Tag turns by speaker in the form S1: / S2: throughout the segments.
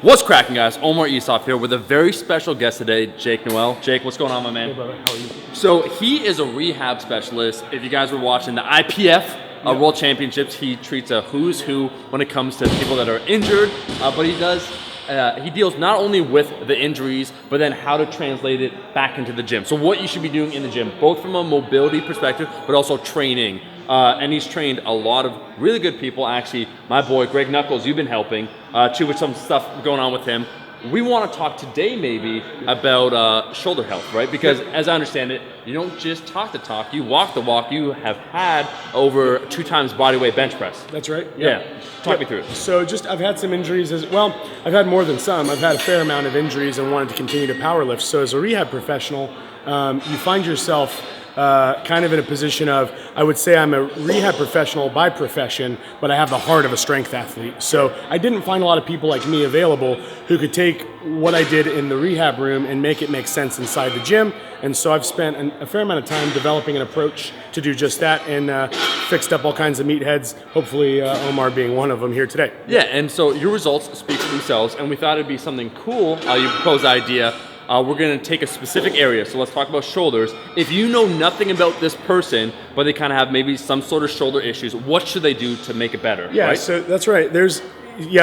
S1: What's cracking, guys? Omar Isov here with a very special guest today, Jake Noel. Jake, what's going on, my man?
S2: Hey, brother. How are you?
S1: So he is a rehab specialist. If you guys were watching the IPF World Championships, he treats a who's who when it comes to people that are injured, but he deals not only with the injuries, but then how to translate it back into the gym. So what you should be doing in the gym, both from a mobility perspective, but also training. And he's trained a lot of really good people. Actually, my boy, Greg Knuckles, you've been helping too with some stuff going on with him. We want to talk today maybe about shoulder health, right? Because as I understand it, you don't just talk the talk, you walk the walk. You have had over 2 times body weight bench press.
S2: That's right.
S1: Yeah. Talk me through it.
S2: So I've had some injuries as well. I've had more than some. I've had a fair amount of injuries and wanted to continue to power lift. So as a rehab professional, you find yourself kind of in a position of, I would say I'm a rehab professional by profession, but I have the heart of a strength athlete. So I didn't find a lot of people like me available who could take what I did in the rehab room and make it make sense inside the gym. And so I've spent a fair amount of time developing an approach to do just that, and fixed up all kinds of meatheads, hopefully Omar being one of them here today.
S1: Yeah, and so your results speak for themselves, and we thought it'd be something cool. You proposed the idea. We're going to take a specific area, so let's talk about shoulders. If you know nothing about this person, but they kind of have maybe some sort of shoulder issues, what should they do to make it better?
S2: Yeah,
S1: right?
S2: So that's right.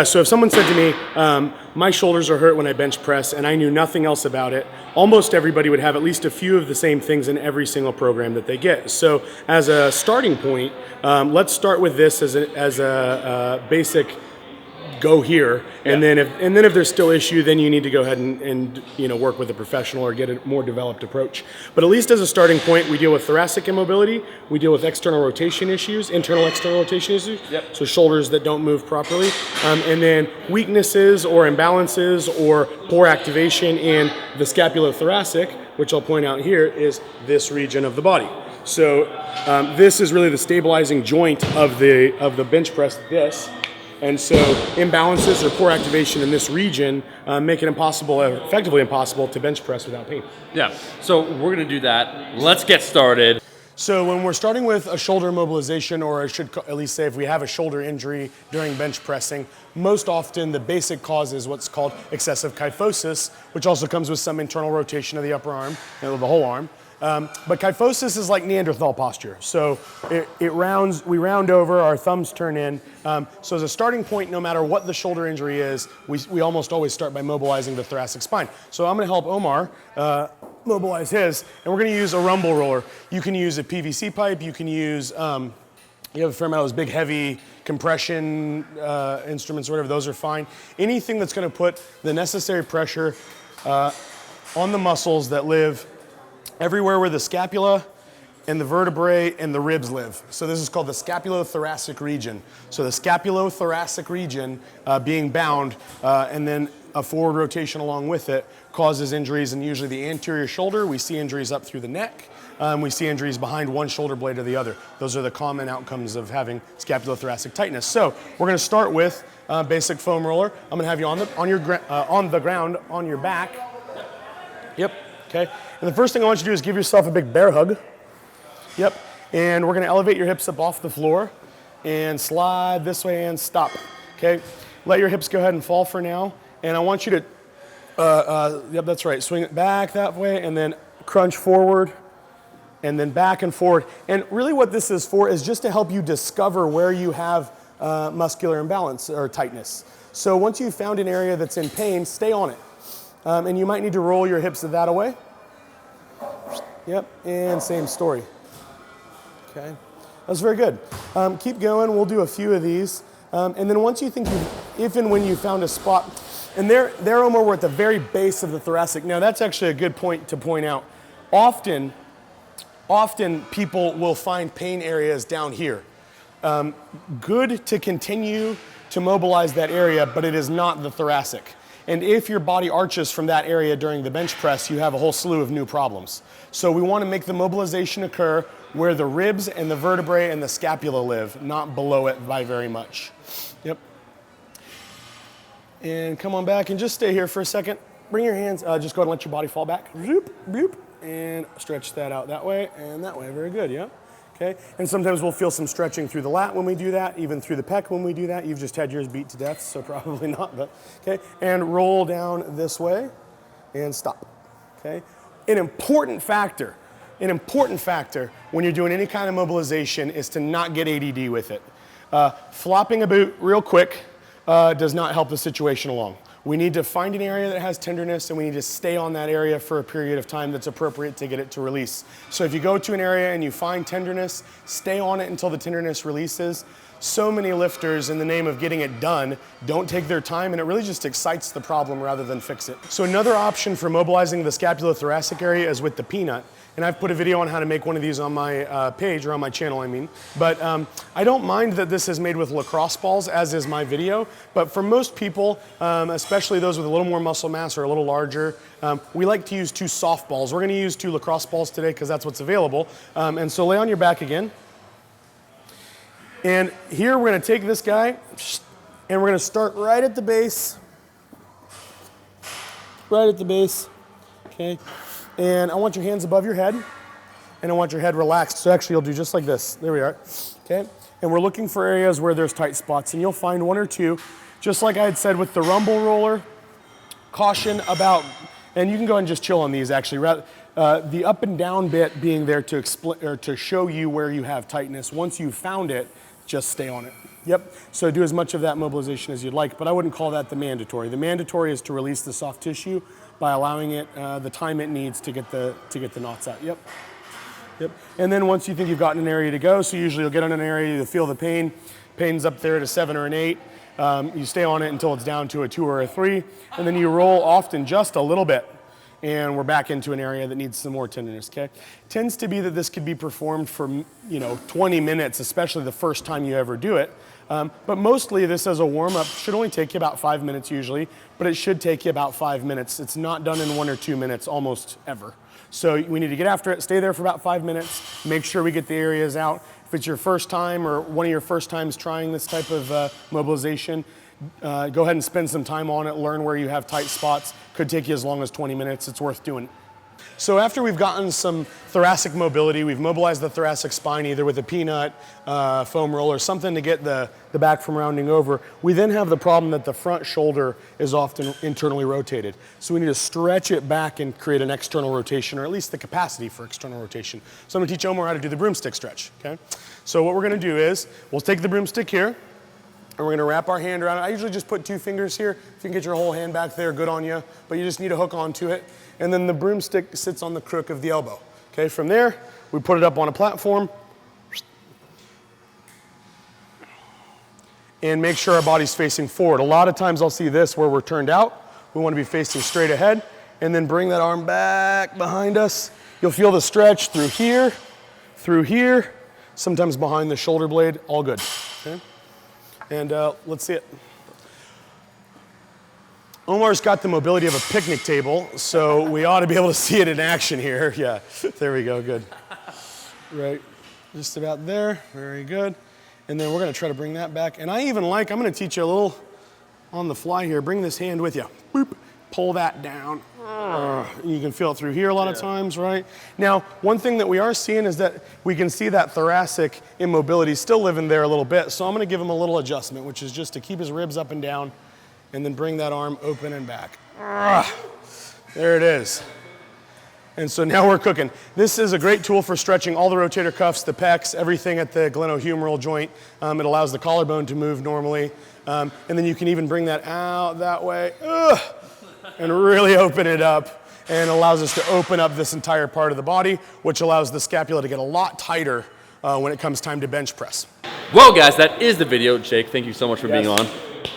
S2: So if someone said to me, my shoulders are hurt when I bench press, and I knew nothing else about it, almost everybody would have at least a few of the same things in every single program that they get. So as a starting point, let's start with this as a basic go here, and then if there's still issue, then you need to go ahead and work with a professional or get a more developed approach. But at least as a starting point, we deal with thoracic immobility, we deal with external rotation issues, internal external rotation issues, so shoulders that don't move properly, and then weaknesses or imbalances or poor activation in the scapulothoracic, which I'll point out here is this region of the body. So this is really the stabilizing joint of the bench press, this. And so imbalances or poor activation in this region make it effectively impossible to bench press without pain.
S1: Yeah, so we're gonna do that. Let's get started.
S2: So when we're starting with a shoulder mobilization, or I should at least say if we have a shoulder injury during bench pressing, most often the basic cause is what's called excessive kyphosis, which also comes with some internal rotation of the upper arm, the whole arm. But kyphosis is like Neanderthal posture. So we round over, our thumbs turn in. So as a starting point, no matter what the shoulder injury is, we almost always start by mobilizing the thoracic spine. So I'm gonna help Omar mobilize his, and we're gonna use a rumble roller. You can use a PVC pipe, you can use, you have a fair amount of those big heavy compression instruments or whatever, those are fine. Anything that's gonna put the necessary pressure on the muscles that live everywhere where the scapula and the vertebrae and the ribs live. So this is called the scapulothoracic region. So the scapulothoracic region being bound and then a forward rotation along with it causes injuries in usually the anterior shoulder. We see injuries up through the neck. We see injuries behind one shoulder blade or the other. Those are the common outcomes of having scapulothoracic tightness. So we're gonna start with basic foam roller. I'm gonna have you on the ground on your back. Yep, okay. And the first thing I want you to do is give yourself a big bear hug. Yep, and we're gonna elevate your hips up off the floor and slide this way and stop, okay? Let your hips go ahead and fall for now. And I want you to, yep, that's right, swing it back that way and then crunch forward and then back and forward. And really what this is for is just to help you discover where you have muscular imbalance or tightness. So once you've found an area that's in pain, stay on it. And you might need to roll your hips that away. Yep, and same story. Okay, that's very good. Keep going, we'll do a few of these. And then once you think if and when you found a spot, and there Omar, we're at the very base of the thoracic. Now that's actually a good point to point out. Often people will find pain areas down here. Good to continue to mobilize that area, but it is not the thoracic. And if your body arches from that area during the bench press, you have a whole slew of new problems. So we want to make the mobilization occur where the ribs and the vertebrae and the scapula live, not below it by very much. Yep. And come on back and just stay here for a second. Bring your hands, just go ahead and let your body fall back. Zoop, boop, and stretch that out that way and that way. Very good, yeah. Okay, and sometimes we'll feel some stretching through the lat when we do that, even through the pec when we do that. You've just had yours beat to death, so probably not, but okay. And roll down this way and stop, okay? An important factor when you're doing any kind of mobilization is to not get ADD with it. Flopping a boot real quick does not help the situation along. We need to find an area that has tenderness, and we need to stay on that area for a period of time that's appropriate to get it to release. So if you go to an area and you find tenderness, stay on it until the tenderness releases. So many lifters, in the name of getting it done, don't take their time, and it really just excites the problem rather than fix it. So another option for mobilizing the scapulothoracic area is with the peanut. And I've put a video on how to make one of these on my page, or on my channel, I mean. But I don't mind that this is made with lacrosse balls, as is my video. But for most people, especially those with a little more muscle mass or a little larger, we like to use 2 soft balls. We're gonna use 2 lacrosse balls today because that's what's available. And so lay on your back again. And here we're gonna take this guy, and we're gonna start right at the base. Right at the base, okay? And I want your hands above your head, and I want your head relaxed. So actually you'll do just like this. There we are, okay? And we're looking for areas where there's tight spots, and you'll find 1 or 2. Just like I had said with the rumble roller, caution about, and you can go ahead and just chill on these actually. The up and down bit being there to show you where you have tightness. Once you've found it, just stay on it. Yep, so do as much of that mobilization as you'd like, but I wouldn't call that the mandatory. The mandatory is to release the soft tissue by allowing it the time it needs to get the knots out. Yep. Yep. And then once you think you've gotten an area to go, so usually you'll get on an area, you'll feel the pain. Pain's up there at a 7 or an 8. You stay on it until it's down to a 2 or a 3, and then you roll often just a little bit, and we're back into an area that needs some more tenderness, okay? Tends to be that this could be performed for 20 minutes, especially the first time you ever do it. But mostly this as a warm-up should only take you about 5 minutes usually, but it should take you about 5 minutes. It's not done in 1 or 2 minutes almost ever. So we need to get after it, stay there for about 5 minutes, make sure we get the areas out. If it's your first time or one of your first times trying this type of mobilization, go ahead and spend some time on it, learn where you have tight spots. Could take you as long as 20 minutes, it's worth doing. So after we've gotten some thoracic mobility, we've mobilized the thoracic spine either with a peanut, foam roller, something to get the back from rounding over. We then have the problem that the front shoulder is often internally rotated. So we need to stretch it back and create an external rotation, or at least the capacity for external rotation. So I'm gonna teach Omar how to do the broomstick stretch, okay? So what we're gonna do is, we'll take the broomstick here, and we're gonna wrap our hand around it. I usually just put 2 fingers here. If you can get your whole hand back there, good on you, but you just need to hook onto it. And then the broomstick sits on the crook of the elbow. Okay, from there, we put it up on a platform and make sure our body's facing forward. A lot of times I'll see this where we're turned out. We wanna be facing straight ahead, and then bring that arm back behind us. You'll feel the stretch through here, sometimes behind the shoulder blade, all good, okay? And let's see it. Omar's got the mobility of a picnic table, so we ought to be able to see it in action here. Yeah, there we go, good. Right, just about there, very good. And then we're gonna try to bring that back. And I'm gonna teach you a little on the fly here. Bring this hand with you. Boop, pull that down. You can feel it through here a lot of times, right? Now, one thing that we are seeing is that we can see that thoracic immobility still living there a little bit. So I'm gonna give him a little adjustment, which is just to keep his ribs up and down, and then bring that arm open and back. There it is. And so now we're cooking. This is a great tool for stretching all the rotator cuffs, the pecs, everything at the glenohumeral joint. It allows the collarbone to move normally. And then you can even bring that out that way, and really open it up, and allows us to open up this entire part of the body, which allows the scapula to get a lot tighter when it comes time to bench press.
S1: Well, guys, that is the video. Jake, thank you so much for being on.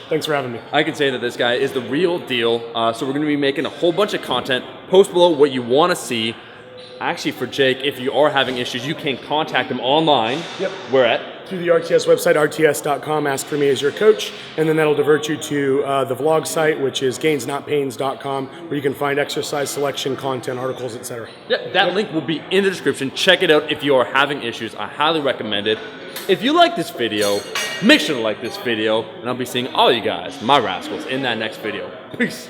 S2: Thanks for having me.
S1: I can say that this guy is the real deal. So we're gonna be making a whole bunch of content. Post below what you wanna see. Actually, for Jake, if you are having issues, you can contact him online. Yep. Where at?
S2: Through the RTS website, rts.com, ask for me as your coach, and then that'll divert you to the vlog site, which is gainsnotpains.com, where you can find exercise selection, content, articles, etc.
S1: Yeah, that link will be in the description. Check it out if you are having issues. I highly recommend it. If you like this video, make sure to like this video, and I'll be seeing all you guys, my rascals, in that next video. Peace.